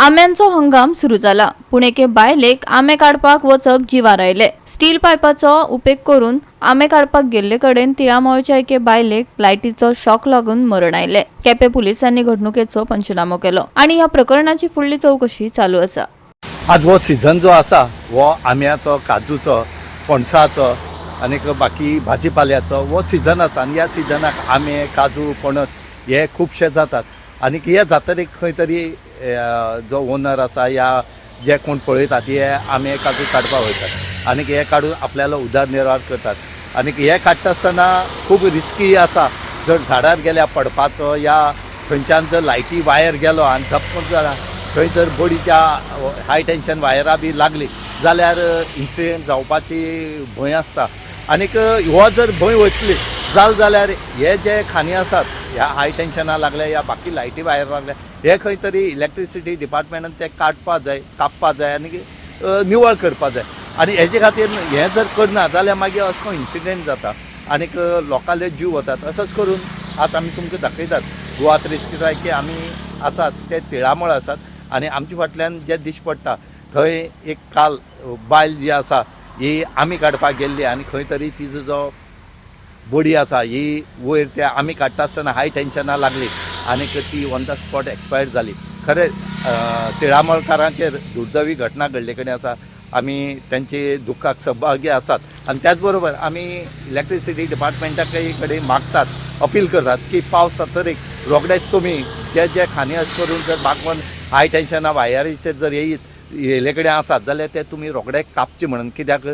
आंब्यांचो हंगाम सुरू जाला. पुणे के बायलेक आंबे काडपाक वचप जिवार आयले. स्टील पायपाचो उपेग करून आंबे काडपाक गेल्ले कडेन तिळामोळच्या एके बायलेक लायटीचो शॉक लागून मरण आयले. केपें पुलिसांनी घडणुकेचो पंचनामो केलो आणि ह्या प्रकरणाची फुडली चौकशी चालू आसा. आज वो सीझन जो आसा वो आंब्याचो, काजूचो, पणसाचो आनी बाकी भाजीपाल्याचो वो सीझन आसा आनी ह्या सिजनाक आंबे, काजू, पणस हे खुबशे जातात आनी हे जातकीर खंय तरी जो ओनर आसा या जे कोण पळयतात हे आंबे, काजू काडपाक वयतात आनी हे काडून आपल्याला उदरनिर्वाह करतात आनी हे काडटा आसतना खूब रिस्की आसा. जर झाडार गेल्या पडपाचो या थंयच्यान जर लायटी वायर गेलो आनी झपकन जाला थंय जर बडीच्या हाय टेन्शन वायरां बी लागली जाल्यार इन्सिडेंट जावपाची भंय आसता. आनीक हो जर भंय वतली जाल्यार हे जे खाणी आसात ह्या हाय टेन्शना लागल्या या बाकी लायटी वायर लागल्या हे खंय तरी इलेक्ट्रिसिटी डिपार्टमेंटान ते काडपाक जाय आनी निवळ करपाक जाय आनी हेजे खातीर हें जर करना जाल्यार मागीर अशें इन्सिडेंट जाता आनीक लोकांले जीव वतात. असोच करून आतां आमी तुमकां दाखयतात गोवा 365 आमी आसात ते तिळामळ आसात आनी आमचे फाटल्यान जे दिश्ट पडटा थंय एक काल बायल जी आसा ही आमी काडपाक गेल्ली आनी खंय तरी तिजो जो बॉडी आसा ही वयर त्या आमी काडटा आसतना हाय टेन्शना लागली आनीक ती ऑन द स्पॉट एक्सपायर्ड जाली. खरें तिळामळकारांचेर दुर्दैवी घटना घडले कडेन आसा. आमी त्यांचे दुख्खाक सहभागी आसात आनी त्याच बरोबर आमी इलेक्ट्रिसिटी डिपार्टमेंटाकय कडेन मागतात, अपील करतात की पावस जातरीक रोखडेच तुमी जे खाणी अशें करून जर बागवन हाय टेन्शना वायरीचेर जर येयले कडेन आसात जाल्यार ते तुमी रोखडे कापचे म्हणून. कित्याक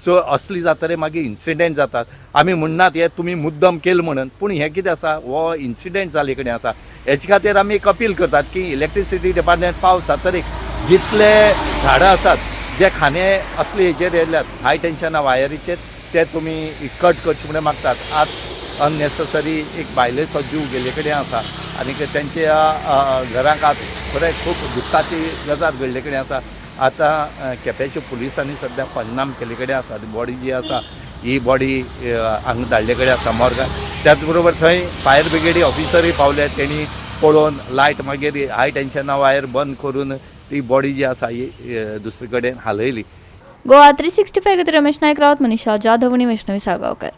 असली जातरे मागीर इन्सिडेंट जातात. आमी म्हणनात हे तुमी मुद्दम केले म्हणून, पूण हें कितें आसा हो इन्सिडेंट जाले कडेन आसा. हेचे खातीर आमी एक अपील करतात की इलेक्ट्रिसिटी डिपार्टमेंट पावस जातरीक जितले झाडां आसात जे खाणे असले हेचेर येयल्यात हाय टेन्शना वायरीचेर ते तुमी कट करचे म्हणून मागतात. आज अननेसेसरी एक बायलेचो जीव गेले कडेन आसा आनी त्यांच्या घरांक आज खरें खूब दुख्खाची गजाल घडले कडेन आसा. आतां केप्याच्या पुलिसांनी सद्या पंचनाम केले कडेन आसा. बॉडी जी आसा ही बॉडी हांगा धाडले कडेन आसा मॉर्गान. त्याच बरोबर थंय फायर ब्रिगेडी ऑफिसरूय पावले, तेणी पळोवन लायट मागीर हाय टेन्शना वायर बंद करून ती बॉडी जी आसा ही दुसरे कडेन हालयली. गोवा 365 खातीर रमेश नायक रावत, मनीषा जाधव आनी वैष्णवी साळगांवकर.